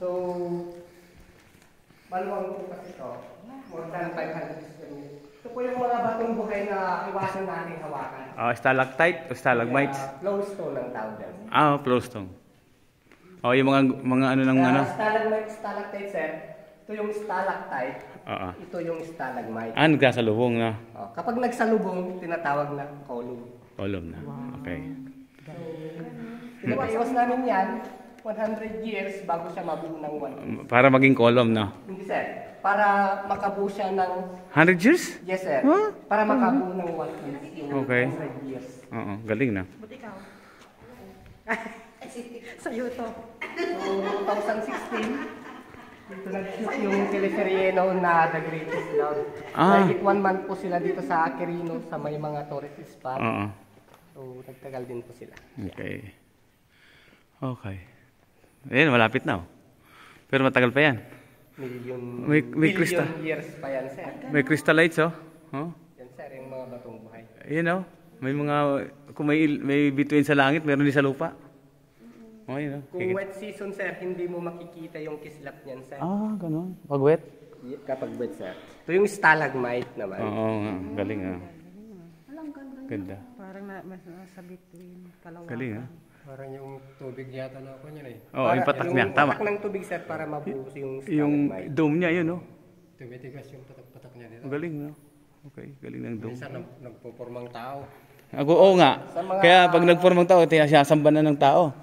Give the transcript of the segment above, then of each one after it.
So, maluwang po kasi ito. More than 500 square meters. Ito po yung mga batong buhay na iwasan natin hawakan. Stalactite o stalagmites? Flowstone ang tawag yan. Flowstone. Yung mga ano ng ano? Stalagmite, stalactite, sir. Ito yung stalactite. Ito yung stalagmite. Nagsasalubong na. Kapag nagsalubong, tinatawag na column. Column na. Okay. Pinapaiwas namin yan, 100 years bago siya mabuo ng 1 piece. Para maging column na. Hindi, sir. Para makabuo siya ng... 100 years? Yes, sir. Huh? Para makabuo ng 1 piece. Okay. 100 years. Galing na. Buti ikaw. Sa'yo to. So, 2016, dito nag-shoot yung teleserye noon na The Greatest Love. Like 1 month po sila dito sa Quirino sa may mga tourist spot. So, nagtagal din po sila. Okay. Ayan, malapit na. Pero matagal pa yan. Million years pa yan, sir. May crystallites, Yan, sir, yung mga batong buhay. Ayan, may mga, kung may bituin sa langit, meron din sa lupa. Kung wet season, sir, hindi mo makikita yung kislap niyan, sir. Ganun. Pag wet? Kapag wet, sir. Ito yung stalagmite naman. Galing Ganda. Parang nasa between kalawakan. Galing Parang yung tubig yata na ako niyan yung patak niya, tama. Patak ng tubig, sir, para mabuo yung stalagmite. Yung dome niya, yun, Tumitigas yung patak-patak niya dito. Galing, Okay, galing ng dome. Minsan nagpupormang tao. Oo nga. Kaya pag nagpormang tao, sinasamba na ng tao.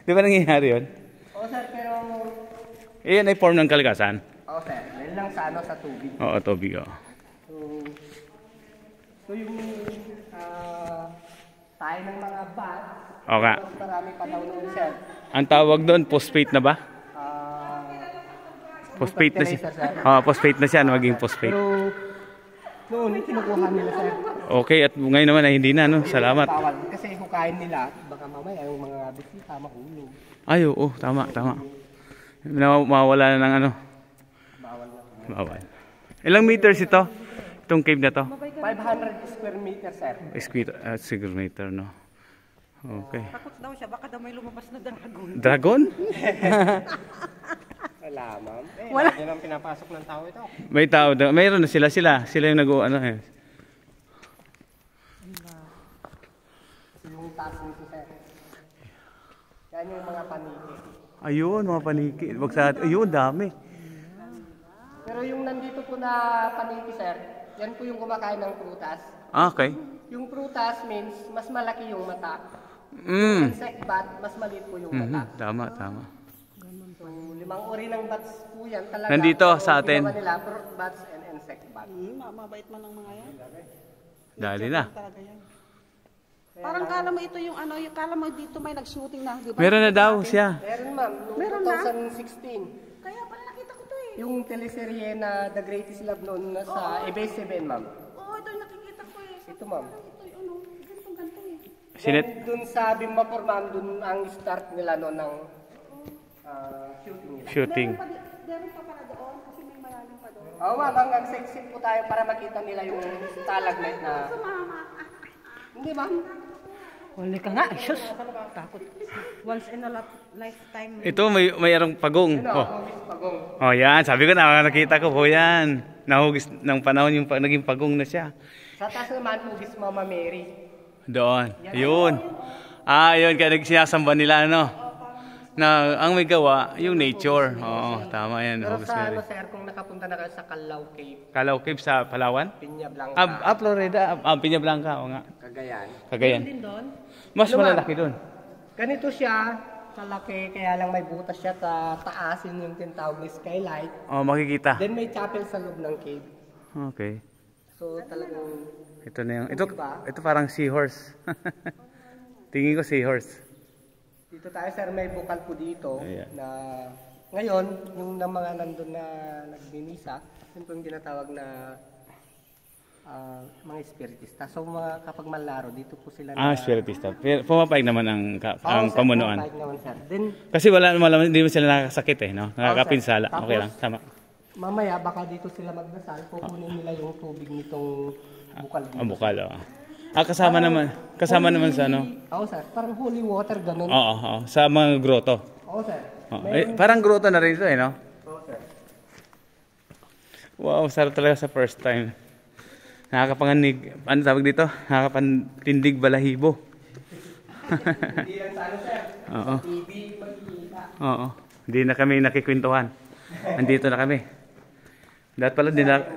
Di ba nangyayari yun? Oo, sir, pero... Iyan ay form ng kalikasan? Oo, sir. Dahil lang sa tubig. Oo, tubig, So yung tayo ng mga bat, marami pa daw noon, sir. Ang tawag doon, phosphate na ba? Phosphate na siya. Phosphate na siya, maging phosphate. Pero noon, kinukuha nila, sir. Okay, at ngayon naman ay hindi na, Salamat. Bawal, kasi hukayin nila, baka mamaya yung mga bisita mahulog. Ay, oo, tama. Mawawala na ng ano. Bawal. Ilang meters ito? Itong cave na to? 500 square meters, sir. Square meter, no? Okay. Takot daw siya, baka daw may lumabas na dragon. Dragon? Wala, ma'am. Wala. Yan ang pinapasok ng tao ito. May tao daw. Mayroon na sila. Sila yung nag-ano Yung taas nito, sir. Yan yung mga paniki. Ayun, mga paniki. Ayun, dami. Pero yung nandito po na paniki, sir, yan po yung kumakain ng prutas. Okay. Yung prutas means mas malaki yung mata. Yung insect bat, mas maliit po yung mata. Tama. So, 5 uri ng bats po yan talaga. Nandito sa atin. Ginawa nila, fruit bats and insect bat. Mabait man ang mga yan. Dali na. Parang kala mo ito yung kala mo dito may nag-shooting na, di ba? Meron na daw siya. Meron, ma'am. Meron na? 2016. Kaya pala nakita ko to Yung teleserye na The Greatest Love noon sa ABS-CBN, ma'am. Oo, ito yung nakikita ko Ito, ma'am. Ito yung ganito Sinet? Doon sa Bimpapur, ma'am, doon ang start nila noon ng shooting. Meron pa pala doon kasi may malalim pa doon. Oo, ma'am. Hanggang exit po tayo para makita nila yung stalagmite na... Hindi, ma'am. Huli ka nga, Diyos. Takot. Once in a lifetime. Ito, may arang pagong. Pagong. Yan. Sabi ko nakita ko po yan. Nahugis ng panahon yung naging pagong na siya. Sa taas naman, hugis Mama Mary. Doon. Yun. Yun. Kaya sinasamba nila, na ang may gawa, yung nature. Oo, tama yan. Pero sa sir, kung nakapunta na kayo sa Calao Cave. Calao Cave sa Palawan? Piña Blanca. Florida. Piña Blanca, oo nga. Cagayan. Din doon? Mas malalaki doon. Ganito siya, kalaki, kaya lang may butas siya, taasin yung tinatawag ni skylight. Makikita. Then may chapel sa loob ng cave. Okay. So talagang... Ito na yung, ito parang seahorse. Tingin ko seahorse. Dito tayo, sir, may bukal po dito na ngayon, yung mga nandun na nagmimisa, yun po yung tinatawag na mga espiritista. So kapag malaro, dito po sila espiritista. Pumapayag naman ang pamunuan. Pumapayag naman, sir. Then, kasi hindi mo sila nakakasakit nakakapinsala. Okay lang, tama. Mamaya, baka dito sila magdasal, kukunin nila yung tubig nitong bukal dito. Bukal, kasama naman sa Oo, sir. Parang holy water, ganun. Oo, sa mga grotto. Oo, sir. Oh, parang gruto na rin ito eh, no? Oo, sir. Wow, sarap talaga sa first time. Nakakapanganig, ano tawag dito? Nakakapantindig balahibo. Hindi lang sa ano, sir. Oo. TV, makikita. Oo. Hindi na kami nakikwentuhan. Andito na kami. Dapat pala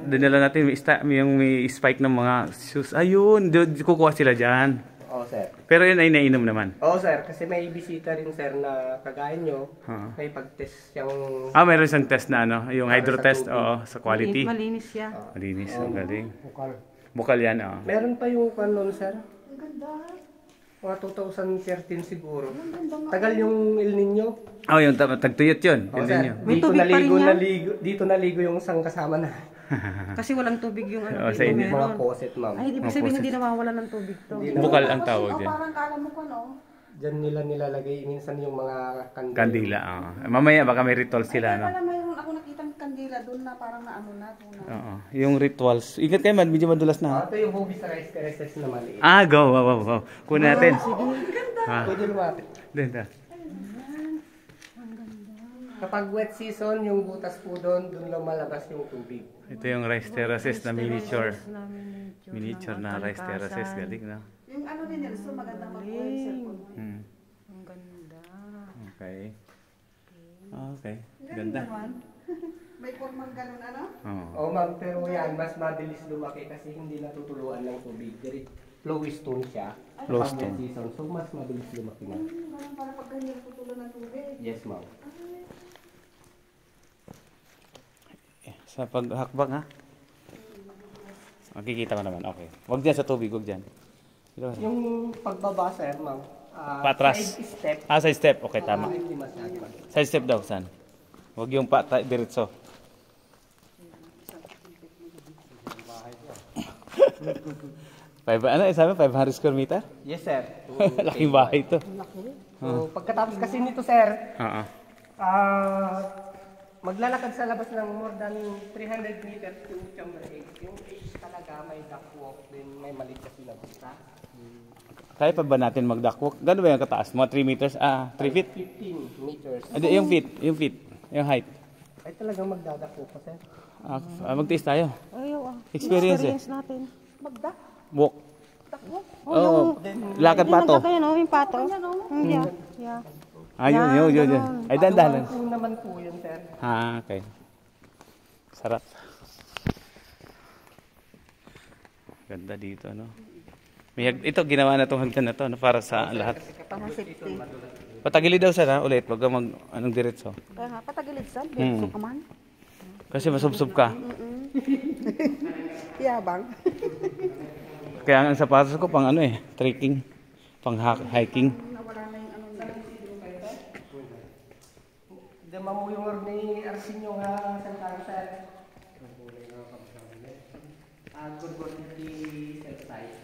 dinala natin yung may spike ng mga shoes. Ayun, kukuha sila dyan. Oo, sir. Pero yun ay nainom naman. Oo, sir. Kasi may bisita rin, sir, na kagaya nyo. Oo. May pag-test yung... Mayroon isang test na ano, yung hydro test, oo, sa quality. Malinis siya. Malinis, ang galing. Bukal. Bukal yan, oo. Meron pa yung kanon, sir. Ang ganda. Mga 2013 siguro. Tagal yung El Nino. Oh, yung tagtuyot yun. Oo, Yun sir. din yun. May tubig pa rin yan? Dito naligo yung isang kasama na. Kasi walang tubig yung ano. Oo, sa dito inyo. Mga meron. faucet, ma'am. Ay, ibig sabihin hindi nawawala ng tubig to. Bukal ang tawag Kasi, yan. parang kala mo ko, no? Diyan nila nilalagay minsan yung mga kandila. Kandila, oo. Mamaya baka may ritual sila, no? Kaya pala mayroon ako nakitang kandila doon na parang naano na. Oo. Yung rituals. Ingat kayo man, medyo madulas na. Ito yung hobby sa rice terraces na maliit. Go. Wow. Kunin natin. Pwede lumapit. Doon. Kapag wet season, yung butas po doon lang malabas yung tubig. Ito yung rice terraces na miniature. Miniature na rice terraces. Galing, no? Yung ano din nila, so magandang mag-oil cellphone. Ang ganda. Okay. Ganda. May formang ganun ano? Oo. Oo, ma'am, pero yan, mas mabilis lumaki kasi hindi natutuluan ng tubig. Flowy stone siya. Flow Kapag wet stone. season, so mas mabilis lumaki na. Parang para pag ganyan tutulo ng tubig. Yes, ma'am. Sa paghakbang, ha? Makikita ko naman. Okay. Huwag dyan sa tubig. Huwag dyan. Yung pagbaba, sir, ma'am. Patras. Side step. Side step. Okay, tama. Hindi masyado. Side step daw, saan? Huwag yung diretso. Sabi 500 square meter? Yes, sir. Laking bahay to. So, pagkatapos kasi nito, sir, Oo. maglalakad sa labas ng more than 300 meters to Chamber 8. Yung 8 talaga may ductwalk din, may maliit kasi na buta. Kaya pa ba natin mag-duckwalk? Gano'n ba yung kataas? Mga 3 meters? 3 feet? 15 meters. Yung feet. Yung height. Ay talagang magdadakwo pa, sir. Magtiis tayo. Ayaw Experience natin. Magda. Walk. Takbo. Oo. Lakad pa to. Ganyan o, yung pato. Yeah. Yun. Ay, dandalan. Kung naman po yun, sir. Okay. Sarap. Ganda dito, no? Ito, ginawa na itong hagdan na to, no? Para sa lahat. Para safety. Patagilid daw sana ulit, wag ka anong diretso. Kaya nga, patagilid sa. Diretso ka man. Kasi masubsob ka. Yabang. Kaya ang sapatos ko pang trekking, pang hiking. Hindi mamuyong ni Arsenio nga sa sir. Good quality exercise.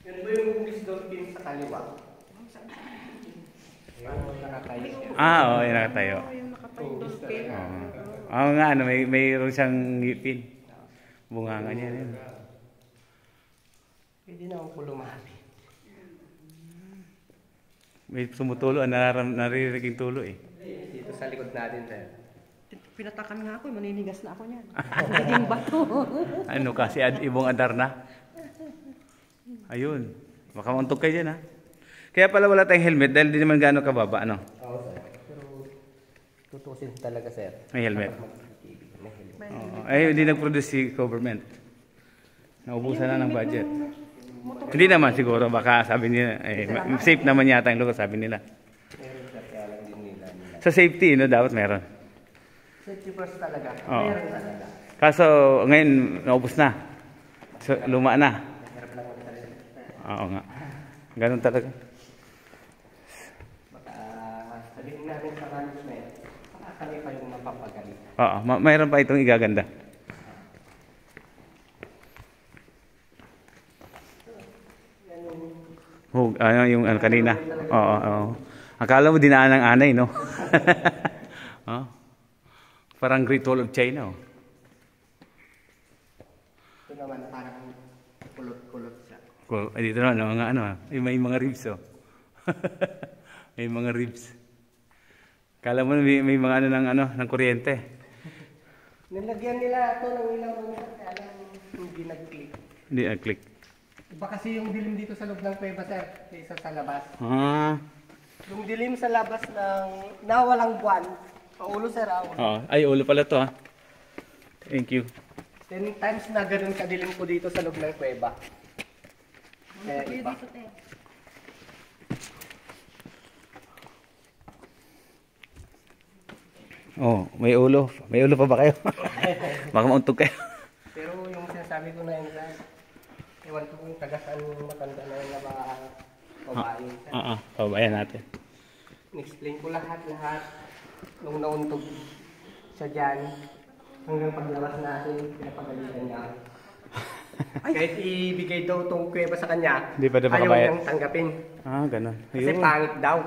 Yun ba yung English dolphin sa kaliwa? Nakatayo. Oo, yung nakatayo. Oo nga, mayroon siyang ngipin. Bunganga niya rin. Pwede na akong lumapit. May sumutulo, naririnig yung tulo eh. Dito sa likod natin, sir. Pinatakan nga ako, maninigas na ako niyan. Nagiging bato. Kasi ibong adar na. Ayun. Baka mauntog kayo dyan, ha? Kaya pala wala tayong helmet dahil di naman gaano kababa, ano? Oo, sir. Pero tutusin talaga, sir. May helmet. May helmet. Oo. Ay, hindi nag-produce si government. Naubusan na ng budget. Hindi naman siguro, baka sabi nila, safe naman yata yung lugar, sabi nila. Meron, sir. Kaya lang din nila. Sa safety, dapat meron. Safety first talaga. Oo. Meron talaga. Kaso, ngayon, naubos na. So, luma na. Hirap lang magsalita. Oo nga. Ganun talaga. Baka sabihin natin sa management, baka kami pa yung mapapagaling. Oo, mayroon pa itong igaganda. Yung kanina. Oo. Akala mo dinaan ng anay, no? Parang Great Wall of China, oh. Ito naman parang kulot-kulot siya. Cool. Dito na, may mga ribs, oh. May mga ribs. Kala mo may mga ng kuryente. Nilagyan nila ito ng ilaw sir, kaya lang hindi nag-click. Hindi click. Iba kasi yung dilim dito sa loob ng kuweba sir, kaysa sa labas. Ah. Yung dilim sa labas ng nawalang buwan, paulo sir, ulo. Oh, ay ulo pala to ha. Thank you. 10 times na ganun kadilim ko dito sa loob ng kuweba. Kaya iba. Oh, may ulo. May ulo pa ba kayo? Baka mauntog kayo. Pero yung sinasabi ko na yun sir, ewan ko kung taga-saan yung matanda na yun na mga babae. sir. Pabayan natin. In-explain ko lahat nung nauntog siya dyan. Hanggang paglabas natin, pinapagalitan niya ako. Kahit ibigay daw itong kuweba sa kanya, Di pa daw ayaw makabayad? niyang tanggapin. Ah, ganun. Kasi Ayun. pangit daw.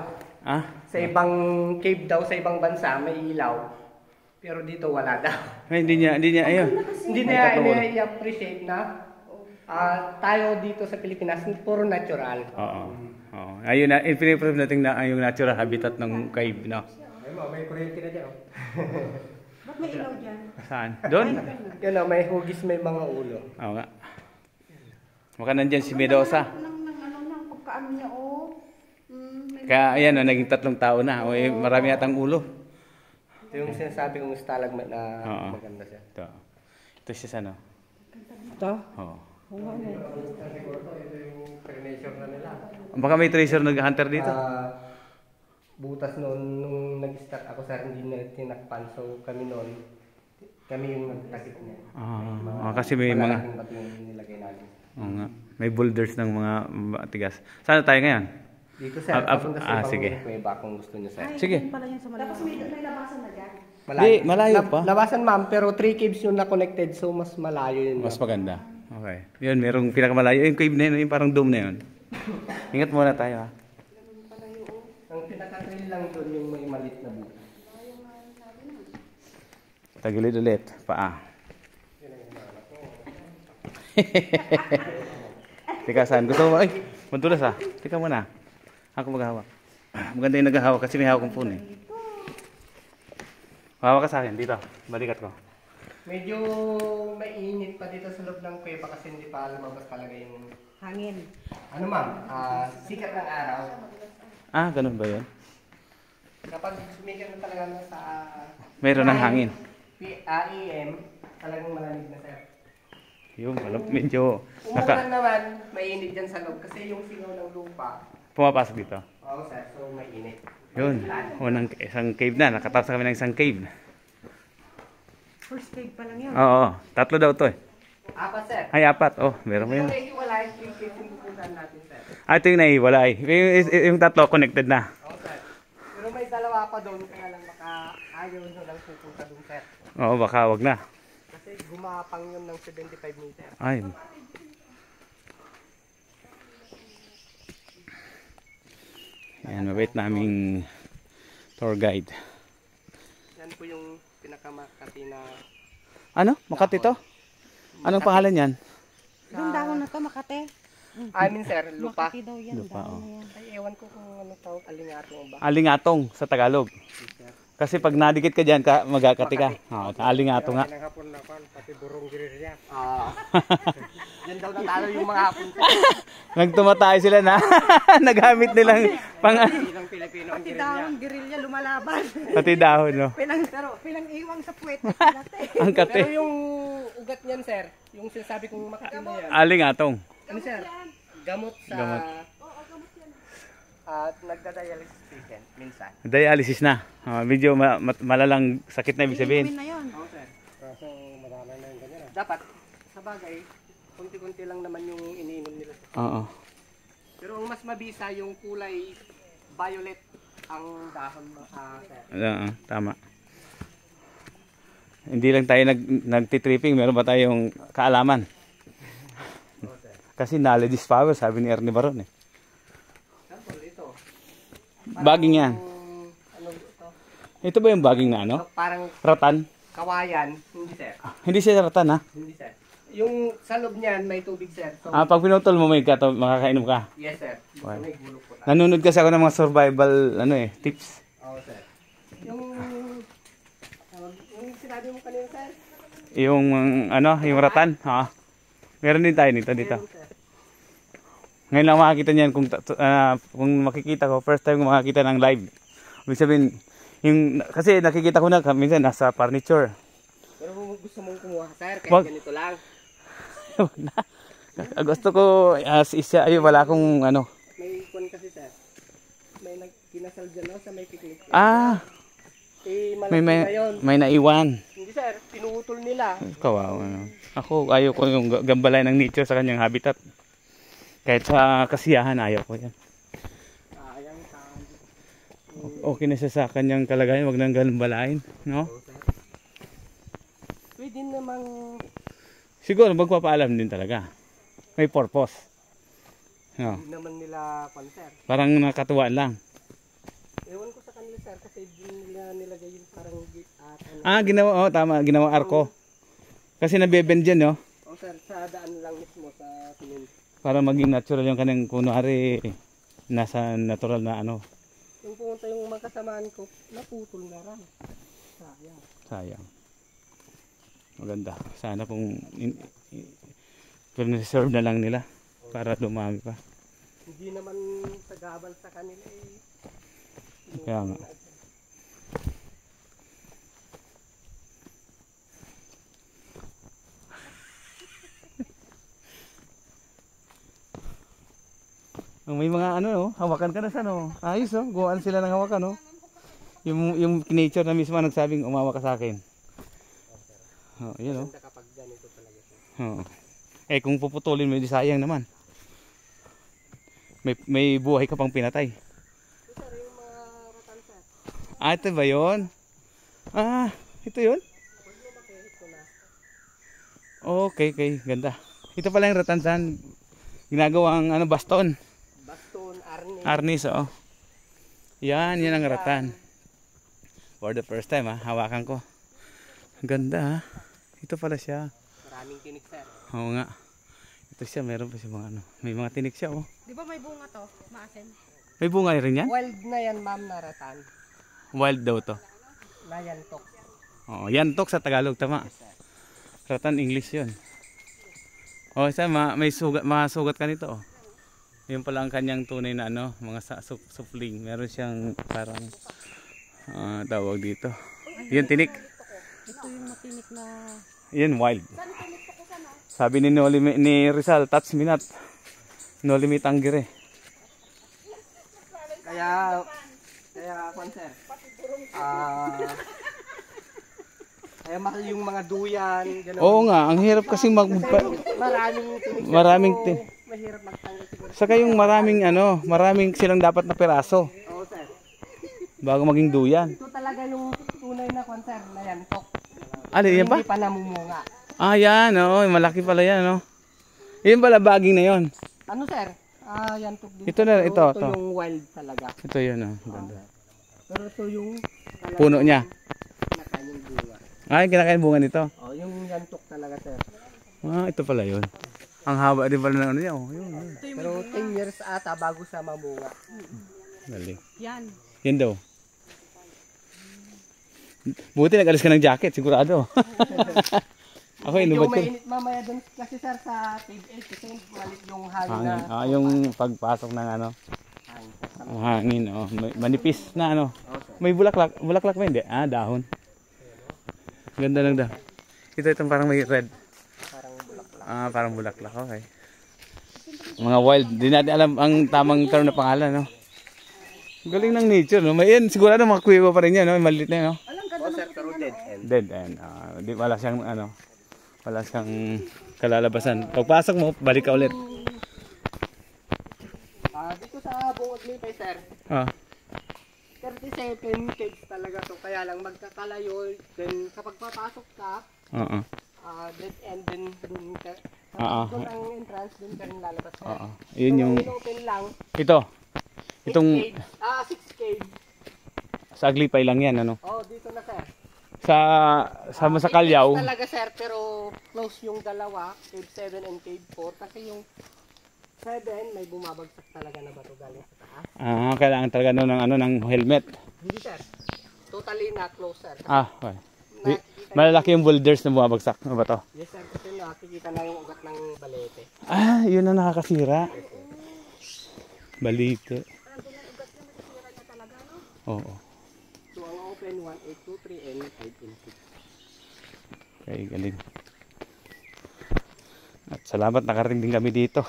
Ah, Sa ibang cave daw, sa ibang bansa, may ilaw. Pero dito wala daw. ay, hindi niya, ayun. Hindi niya i-appreciate na tayo dito sa Pilipinas, puro natural. Oo. Oo. Ayun na, piniprove natin na yung natural habitat ng cave, no? May kuryente na dyan. Ba't may ilaw dyan? Saan? Doon? Yun o, may hugis, may mga ulo. Oo nga. Baka nandyan si Medosa. Nang pagkaano niya, oh. Kaya ayan, naging 3 tao na. O, marami yatang ulo. Ito yung sinasabi kong stalagmite na Oo. maganda siya. Ito. Ito siya no? Ito? Oo. Ito yung treasure na nila. Baka may treasure nag-hunter dito. Butas noon, nung nag-start ako sa hindi na tinakpan. So kami noon, kami yung nagtakip niya. Kasi may mga... Malalaking bato yung nilagay natin. Oo nga. May boulders ng mga tigas. Saan tayo ngayon? Dito sir, Ah, papunta ah, sa sige. ibang kuweba kung gusto niyo sir. Sige. Pala yan sa malayo. Tapos may labasan na dyan. Di, malayo pa. Labasan ma'am, pero 3 caves yung na-connected, so mas malayo yun. Mas maganda. Okay. Yun, merong pinakamalayo. Yung cave na yun, yung parang dome na yun. Ingat muna tayo ha. Ang pinaka-trail lang doon yung may malit na butas. Tagilid ulit. Paa. Teka, saan? Gusto mo? Ay, madulas ha. Teka muna. Ako maghahawak. Maganda yung naghahawak kasi may hawak kong phone eh. Hawak ka sa akin. Dito. Balikat ko. Medyo mainit pa dito sa loob ng kuweba kasi hindi pa lumabas talaga yung... Hangin. Ano ma'am, sikat ng araw. Ah, ganun ba yun? Kapag sumikat na talaga sa... Meron ng hangin. AM, talagang malamig na sir. Yung medyo Umulan naman, mainit dyan sa loob kasi yung singaw ng lupa. pumapasok dito. Oo sir, so mainit. Yun. Unang isang cave na. Nakatapos kami ng isang cave. First cave pa lang yun. Oo. 3 daw to eh. 4 sir. Ay, 4. Oh, meron mo Yung yun. naiiwalay, yung cave yung pupuntahan natin sir. Ah, ito yung naiwalay. Yung 3 connected na. Oo sir. Pero may dalawa pa doon, kaya lang baka ayaw nyo lang pupunta doon sir. Oo, baka wag na. Kasi gumapang yun ng 75 meter. Ay. Ayan, mabait naming tour guide. Yan po yung pinakamakati na... Ano? Makati to? Anong pangalan yan? Yung dahon na to, Makate. I mean sir, lupa. Makati daw yan. Lupa, dahon oh. na yan. Ay, ewan ko kung ano tawag, alingatong ba? Alingatong sa Tagalog. Kasi pag nadikit ka dyan, magkakati ka. Oo, alingatong nga. Hapon na pan, pati burong girirya. Yan daw natalo yung mga hapon sir. Nagtumatay sila na. Nagamit nilang pang... Ilang Pilipino ang Pati girirya. dahon, gerilya, lumalaban. Pati dahon, no? Pilang iwang sa puwet. Ang Pero kati. yung ugat niyan sir, yung sinasabi kong makati na yan. Alingatong. Ano sir? Gamot sa... Gamot. At nagda-dialysis patient minsan. Dialysis na. Medyo malalang sakit na ibig sabihin. na yun. Oo sir. Kaso madalang na yung ganyan. Dapat, sa bagay, kunti-kunti lang naman yung iniinom nila. Oo. Pero ang mas mabisa yung kulay violet ang dahon sir. Oo, tama. Hindi lang tayo nagtitripping, meron ba tayong kaalaman? Kasi knowledge is power, sabi ni Ernie Baron eh. Sample, ito. Baging yan. Ano ito? Ito ba yung baging na ano? Parang Ratan? kawayan. Hindi sir. Hindi siya ratan ha? Hindi sir. Yung sa loob niyan may tubig, sir. So, Pag pinutol mo, makakainom ka. yes, sir. Wow. May gulong po tayo. Nanonood kasi ako ng mga survival tips. Oo, sir. Yung sinabi mo kanina, sir? Yung yung ratan, ha. Meron din tayo dito. Meron, sir. Ngayon lang makakita niyan kung makikita ko, first time ko makakita ng live. Ibig sabihin, kasi nakikita ko na minsan nasa furniture. Pero kung gusto mong kumuha, sir, kahit Wag. ganito lang. Gusto ko as isa, wala akong May kwan kasi, sir. May kinasal dyan sa may picnic. may Malaki na yun. may naiwan. Hindi, sir. Pinutol nila. Kawawa. Ako, ayaw ko yung gambalay ng nature sa kanyang habitat. Kahit sa kasiyahan, ayaw ko yan. Sayang, Okay na siya sa kanyang kalagayan, wag nang gambalain, no? Pwede namang Siguro magpapaalam din talaga. May purpose. No. hindi naman nila kwan, sir. Parang nakatuwaan lang. Ewan ko sa kanila, sir, kasi di nila nilagay yung parang gate at Tama, ginawa arko. Kasi nabebend dyan, no? Oh, sir, sa daan lang mismo sa simen. Para maging natural yung kanang kunwari nasa natural na Yung pumunta yung mga kasamaan ko, naputol na rin. Sayang. sayang. Maganda. Sana kung serve na lang nila para dumami pa. Hindi naman sagabal sa kanila eh. Kaya nga. May mga hawakan ka na sa ayos gumaan sila ng hawakan yung nature na mismo nagsabing umawa ka sa akin. Yun Ganda kapag ganito talaga, Eh sir. kung puputulin mo, di sayang naman. May buhay ka pang pinatay. Ito, sir, yung mga ratan, sir. Ito ba yun? Ito yun? Pag lumaki, ito na. Okay, ganda. Ito pala yung ratansan. Ginagawang baston. Baston, Arnis, yan ang ratan. For the first time, hawakan ko. Ganda, Ito pala siya. Maraming tinik, sir. Oo nga. Ito siya, meron pa siya mga may mga tinik siya, Di ba may bunga to? Maasin. May bunga rin yan? Wild na yan, ma'am, na ratan. Wild daw to. Na yantok. Oo, yantok sa Tagalog, tama. Ratan English yun. Isa, may sugat ka nito, Yun pala ang kanyang tunay na mga supling. Meron siyang parang tawag dito. Yun tinik. Ito yung matinik na... Yun wild. Sabi ni Rizal, touch me not. No limit ang gire. Kaya, sir. Kaya mahal yung mga duyan. Ganun. Oo nga, ang hirap kasi Maraming tinik. Mahirap magtanggal siguro. Saka yung maraming silang dapat na piraso Oo, sir. bago maging duyan. Ito talaga yung tunay na sir, na yantok. Yan pa? Hindi pa namumunga. Yan, malaki pala yan, Yun pala baging na yon. Ano, sir? Yantok din. Ito na, Pero ito. Ito yung wild talaga. Ito yun, ganda. Pero ito yung Puno niya. kinakain yung bunga. Kinakain bunga nito. Yung yantok talaga, sir. Ito pala yun. Ang haba din pala ng niya, yun. Pero 10 years ata bago siya mamunga. Galing. Yan. Yan daw. Buti nag-alis ka ng jacket, sigurado. Ako Medyo inubat ko. mainit mamaya dun kasi, sir, sa cave 8 kasi malit yung hangin na. Yung pagpasok ng hangin. ang hangin, manipis na Okay. May bulaklak ba hindi? Dahon. Ganda lang daw. Itong parang may red. Parang bulaklak. Parang bulaklak, okay. Mga wild, di natin alam ang tamang term na pangalan, Galing ng nature, Yan, sigurado mga kuiwa pa rin yan, Maliit na yan, Sir, pero dead end. Dead end. Di wala siyang wala siyang kalalabasan. Pagpasok mo, balik ka ulit. Dito sa bungod nito, sir. 37 caves talaga to. Kaya lang magkakalayo. Then kapag papasok ka, dead end din dun ka. Doon ang entrance, dun ka rin lalabas. Yun yung open lang. Itong 6 caves. sa Aglipay lang yan, Dito na, sir. sa Calyaw. Talaga sir, pero close yung dalawa, cave 7 and cave 4 kasi yung 7 may bumabagsak talaga na bato galing sa taas. Kailangan talaga ng helmet. Hindi sir. Totally not close sir. Kasi Okay. Malalaki yung boulders na bumabagsak na ba to? yes sir, kasi nakikita na yung ugat ng balete. Yun ang nakakasira. Balite. Oo. So ang open 1, 8, 2, 3, and 5 and 6. Okay, galing. At salamat nakarating din kami dito.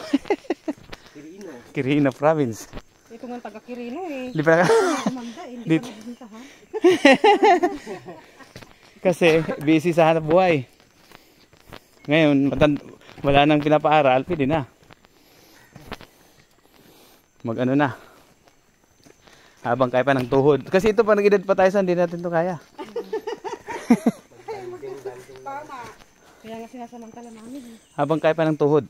Quirino Province. Ito nga taga Quirino eh. Di pa dito. Kasi busy sa hanap buhay. Ngayon, wala nang pinapaaral, pwede na. Mag-ano na. Habang kaya pa ng tuhod. Kasi ito pa nag-edad pa tayo sa hindi natin ito kaya. Tama. Kaya nga sinasamantala namin. Habang kaya pa ng tuhod.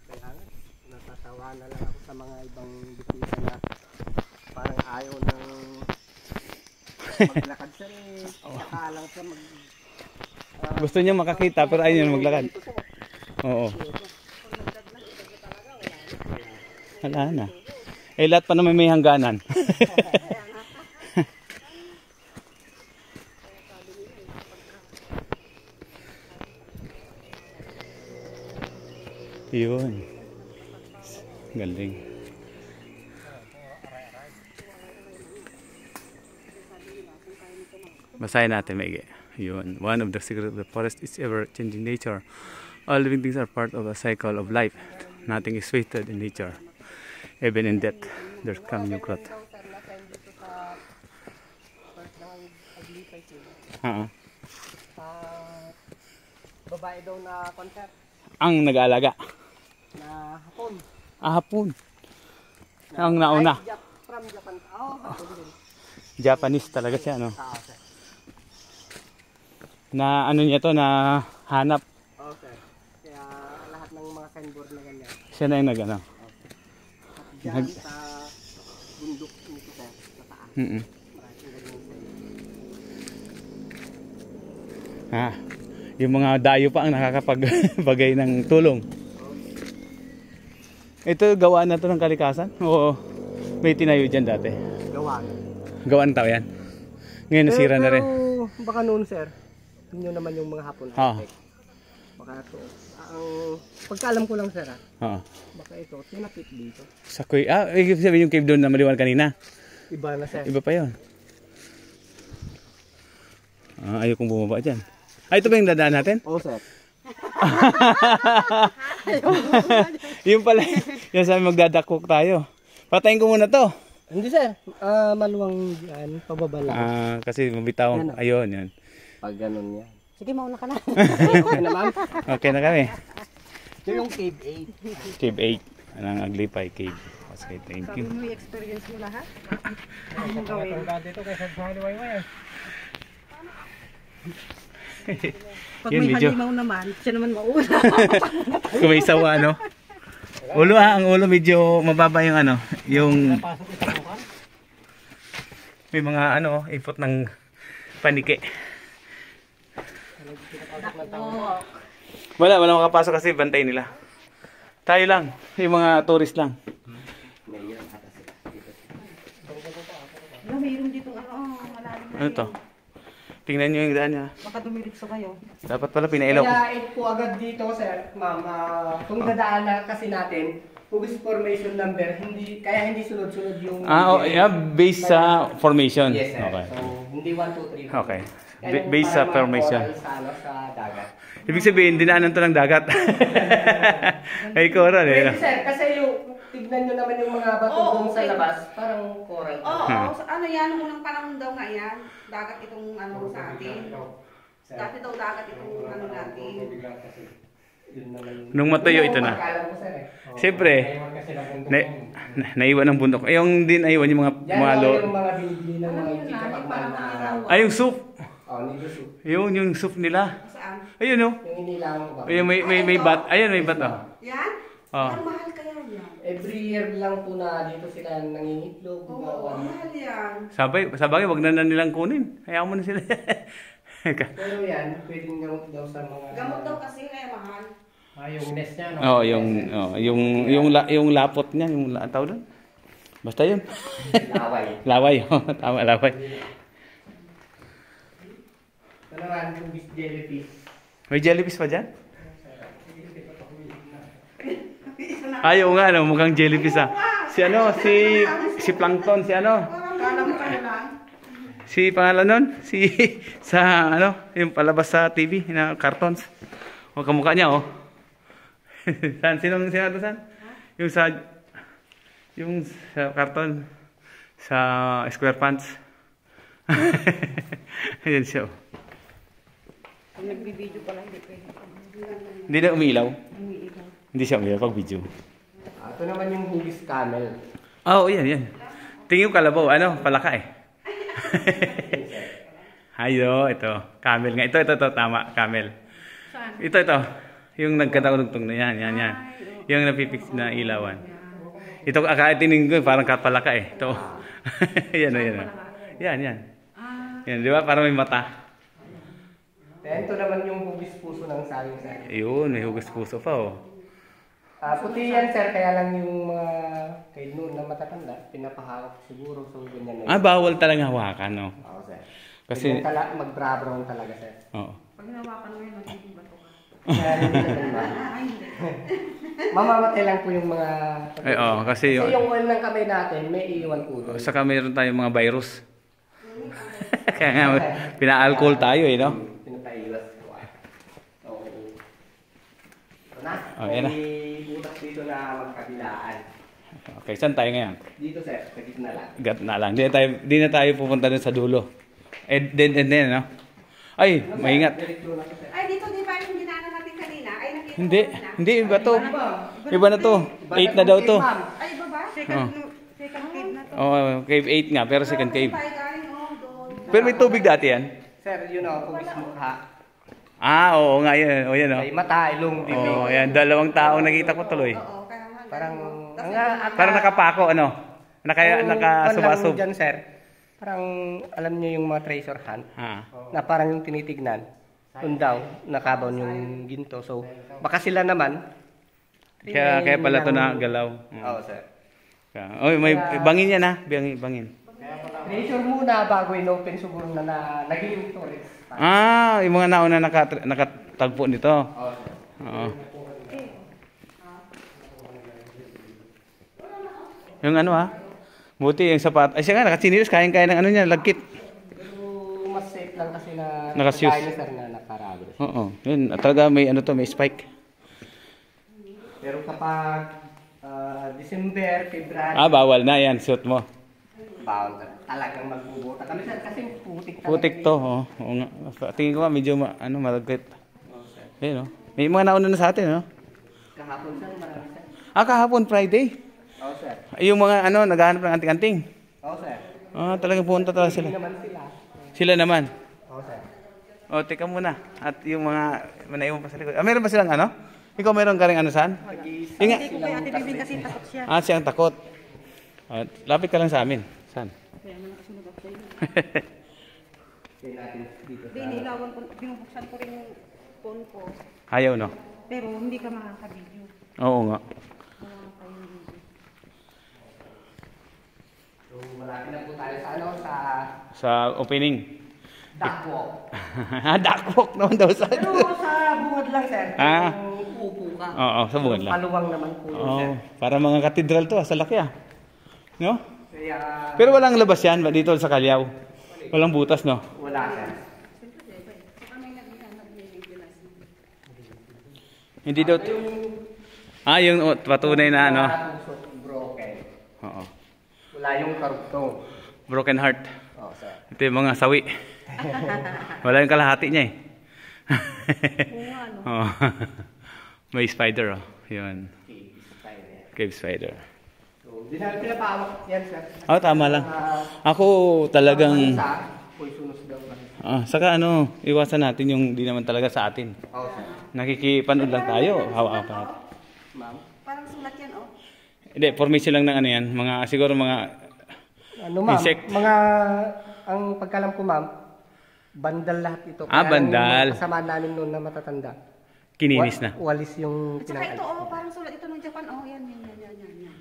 Kaya nga, natatawa na lang ako sa mga ibang bisita na parang ayaw ng maglakad sir eh. Nakalang siya Gusto niya makakita pero ayaw niya maglakad. Oo. Wala na. Lahat pa naman may hangganan. Yun. Galing. Basahin natin maigi. Yun. One of the secrets of the forest is ever-changing nature. All living things are part of a cycle of life. Nothing is wasted in nature. Even in death, there comes new growth. Babae daw na concert Ang nag-aalaga. na hapon. Hapon. Ang nauna. From Japan. Hapon din. Japanese talaga siya, no? Sir. Na ano niya to, na hanap. Sir. Kaya lahat ng mga signboard na ganyan. Siya na yung nag-ano. Diyan sa bundok nito sir, sa taas. Mm-mm. Maraming ganyan Yung mga dayo pa ang nakakapagbagay ng tulong. Ito gawa na to ng kalikasan? Oo. May tinayo dyan dati. gawa. Gawaan tao yan. Ngayon nasira na rin. Pero baka noon sir, yun naman yung mga hapon. Baka ito. Ang pagkaalam ko lang sir Oo. baka ito, tinapit dito. Sa kuy, ibig sabihin yung cave doon na maliwan kanina. Iba na sir. Iba pa yun. Ayaw kong bumaba dyan. Ito ba yung dadaan natin? Oo sir. Yung pala, yung sabi magdadakok tayo. Patayin ko muna to. Hindi sir, maluwang dyan, pababa lang. Kasi mabitaw. Yan, Ayun, yan. Pag ganun yan. Sige, mauna ka na. Okay na ma'am. Okay na kami. Ito yung cave 8. Cave 8. Anong Aglipay Cave. Okay, thank Sabi you. mo yung experience mo lahat. Ano mong gawin? Dito kaysa sa haliwayway. Pag Yun, may medyo. halimaw naman, siya naman mauna. Kung may sawa, ano? Ulo ang ulo medyo mababa yung ano, yung may mga ano, ipot ng panike. Wala makapasok kasi bantay nila. Tayo lang, yung mga tourist lang. Mayroon dito malalim na. Ano to? Tingnan nyo yung daan niya. Baka dumiritso kayo. Dapat pala pinailaw ko. Kaya ito po agad dito sir, ma'am, kung dadaan na kasi natin, Hughes formation number, hindi sunod-sunod yung... Based sa formation. Yes sir. Okay. So, hindi 1, 2, 3. Okay. Kaya Based sa para formation. ma-coral sa dagat. Ibig sabihin, dinaanan to ng dagat. Ay, coral eh. Pwede sir, kasi yung, tignan nyo naman yung mga bato doon sa labas, parang coral. Oo, ano yan, nung unang panahon daw nga yan. Dagat itong ano sa atin. Dati daw dagat itong ano natin. Nung matayo ito na. Pagkalam ko sir Siyempre, naiwan ng bundok. Yung din naiwan yung mga Yan lo. yung mga binibili ng mga chika pagmahal na araw. Ay, yung soup. Nito soup. Yung soup nila. Saan? Ayun oh. Yung inilangan ko ba? Ayun, may bat. Ayun, may bat oh. Yan? Oh. Ang mahal kaya yan. Every year lang po na dito sila nangingitlog. Oo, mahal yan. Sabay, wag na nilang kunin. Hayaan mo na sila. Pero yan, pwedeng gamot daw sa mga... Gamot daw kasi kaya mahal. Yung nest niya, no? Oh, yung lapot niya, yung tawag doon. Basta yun. Laway. Laway, oh, tama, laway. Ito naman, Hugis jellyfish. May jellyfish pa dyan? Ayaw nga, no, mukhang jellyfish ah. Si Plankton, Kala mo kayo lang. si pangalan nun, sa yung palabas sa TV na cartons. O kamukha niya, oh. Sino to, san? Yung sa carton, sa Square Pants. Ayan siya, oh. Kung nagbibideo pala, hindi pwede. Hindi na umiilaw. Umiilaw. Hindi siya umiilaw pag video. Ito naman yung Hugis camel. Oh, yan. Tingin ko kalabaw, palaka eh. Ayo, ito. Camel nga. Ito, tama. Camel. Saan? Ito. Yung nagkatagtong na yan. Yung napipix na ilawan. Ito, tingin ko, parang kapalaka eh. Ito. Yan. Yan. Yan, di ba? Parang may mata. Ito naman yung Hugis puso ng saling sir. Yun, may hugas puso pa, oh. Puti yan sir, kaya lang yung mga kayo noon na matatanda, pinapahawak siguro. So, ganyan na yun. Bawal talaga hawakan, no? Oo sir. Kasi- Mag-bra-brown talaga sir. Oo. Pag hinawakan mo yun, magiging bato ka. Kaya hindi naman ba? Ay, hindi. Mamamatay lang po yung mga... Ay, oo, kasi Kasi yung oil ng kamay natin, may iiwan po doon. saka mayroon tayong mga virus. Kaya nga, pina-alcohol tayo, eh, no? Pinapaiwas ko. So, ito na. Oh, yan na. May butas dito na magkabilaan. Okay, saan tayo ngayon? Dito sir, sa gitna lang. Gat na lang. Di na tayo pupunta dun sa dulo. Then, no? Ay, maingat. Diretso na to, sir. Ay, dito di ba yung dinaanan natin kanina? Ay, nakita Hindi, ko kanina. hindi, iba to. Iba na to. 8 na daw to. Ay, iba ba? Second cave na to. Oh, cave 8 nga, pero second cave. Tayo galing, doon. Pero may tubig dati yan. Sir, yun o, Hugis mukha. Oo nga yan. O yan, May mata, ilong, bibig. Oh, yan. Dalawang tao nakita ko tuloy. Oo, kaya nga. Parang, Parang nakapako, nakasubasub. Dyan, sir. Parang, alam niyo yung mga treasure hunt, Ha. na parang yung tinitignan, doon daw, nakabaw yung ginto. So, baka sila naman. Kaya pala to na galaw. Oo, sir. Oy, may bangin yan ha. Bangin. Treasure muna bago in-open siguro na naging tourist. Yung mga nauna nakatagpo nito. Oo, sir. Oo. Yung buti yung sapat. Ay siya nga, nakasinilos, kayang-kaya ng niya, lagkit. Pero mas safe lang kasi na Nakashoes. kagaya ni sir na nakarabro. Oo. Yun, talaga may may spike. Pero kapag December, February, Bawal na yan, suit mo. bound talagang magbubuta kami sir kasi putik talaga. Putik to, Oo nga. Tingin ko medyo malagkit. Oo, sir. Ayun, May mga nauna na sa atin, Kahapon sir, marami sir. Kahapon Friday. Oo, sir. Yung mga naghahanap ng anting-anting. Oo, sir. Talagang punta talaga Hindi sila. naman sila. Sila naman. Oo, sir. Teka muna. At yung mga manaiwan pa sa likod. Meron ba silang Ikaw meron ka rin saan? Nag-iisa Inga. Hindi ko kaya Ate Bibing kasi takot siya. Siyang takot. Lapit ka lang sa amin. Saan? Kaya mo nakasunod ako sa'yo. Kaya natin dito sa... Binilawan ko, binubuksan ko rin yung phone ko. Ayaw, no? Pero hindi ka makakabideo. Oo nga. Wala kayong video. So, malapit na po tayo sa Sa opening. duck walk. Duckwalk naman daw sa... Pero sa bungad lang, sir. Yung uupo ka. Oo, sa bungad lang. Paluwang naman po yun, sir. Para mga katedral to, sa laki No? Kaya, Pero walang labas yan dito sa Kalyaw. Walang butas, no? wala, sir. Hindi daw... yung patunay na Tusok, broken. Oo. Wala yung karugtong. Broken heart. Oo, sir. Ito yung mga sawi. Wala yung kalahati niya Oo. May spider, Yun. Cave spider. So, di na pinapawak yan, sir. Tama lang. Ako talagang... Sa poisonous daw kasi. Saka iwasan natin yung di naman talaga sa atin. Oo, sir. Nakikipanood lang tayo. Hawa pa natin. Ma'am? Parang sulat yan, Hindi, formation lang ng ano yan. Mga, siguro mga Ano ma'am, insect. ang pagkalam ko ma'am, bandal lahat ito. Bandal. Yung kasama namin noon na matatanda. Kininis na. Walis yung At saka ito, pinakalis. parang sulat ito ng Japan.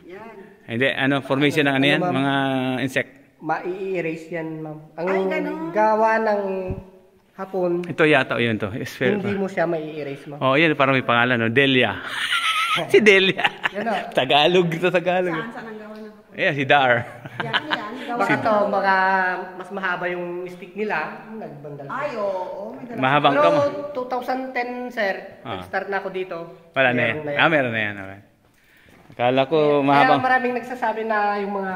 Yan. Hindi, ano, formation ng ano yan? ma'am? Mga insect. Mai-erase yan ma'am. Ang Ay, ganun. gawa ng hapon, Ito yata, yun to. Sphere. hindi mo siya mai-erase ma'am. Oh, yan, parang may pangalan, no? Delia. Si Delia. Yan o. Tagalog to Tagalog. Saan ang gawa ng hapon? Ayan, si Dar. Yan. Gawa Baka ng to, baka mas mahaba yung stick nila, nagbandal. Ay, oo. May dala. Mahabang Pero ka mo. 2010 sir, Ah. nag-start na ako dito. Wala na yan. Meron Meron na yan. Okay. Akala ko Kaya mahabang. maraming nagsasabi na yung mga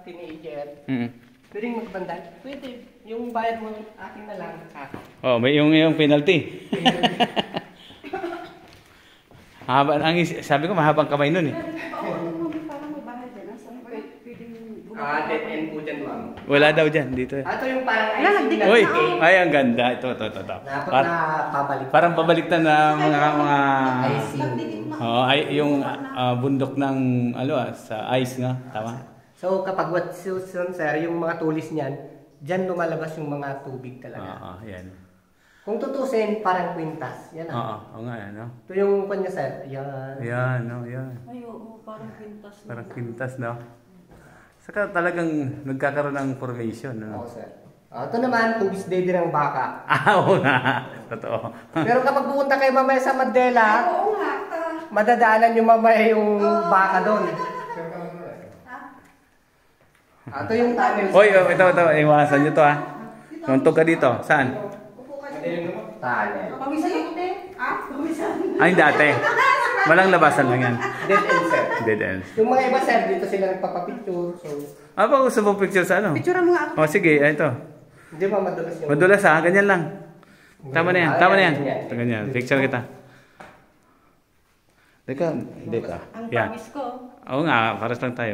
teenager, Mm. pwedeng magbandal. Pwede. Yung bayad mo, akin na lang. Oh, may yung penalty. Haba, sabi ko mahabang kamay nun eh. Parang may bahay dyan. Saan pwedeng Dead end po dyan, ma'am. Wala daw dyan, dito. Ito yung parang Wala, icing nagdikit na. Uy, ay ang ganda. Ito. Dapat na pabalik. Parang pabaliktad na mga Icing. oh, ay yung bundok ng sa ice nga, tama? So kapag wetsuit sir, yung mga tulis niyan, dyan lumalabas yung mga tubig talaga. Oo, yan. Kung tutusin, parang kwintas. Yan Oo, nga yan, no? Ito yung kanya sir. Yan. Yan, no, yan. Ay, oo. Parang pintas. Parang quintas, no? Saka talagang nagkakaroon ng formation, Oo no? sir. Ito naman, pubis day din ng baka. Oo nga, totoo. Pero kapag pupunta kayo mamaya sa Mandela, Oo nga. madadaanan nyo mamaya yung baka doon. Ito yung tunnel. Hoy, ito, iwasan nyo to, ha? Tuntog ka dito, saan? Upo ka Tunnel. Pamisan yung ute. Pamisan. Ay, dati. Walang labasan lang yan. Dead end sir. Dead end. Yung mga iba sir, dito sila nagpapapicture. So, Ano ba gusto mo picture sa ano? Picture mo nga ako. O sige, ito. hindi pa madulas yung... Madulas ha, ganyan lang. Tama na yan, tama na yan. Ganyan, picture kita. Teka, hindi ka. Ang Yan. promise ko. Oo nga, paras lang tayo.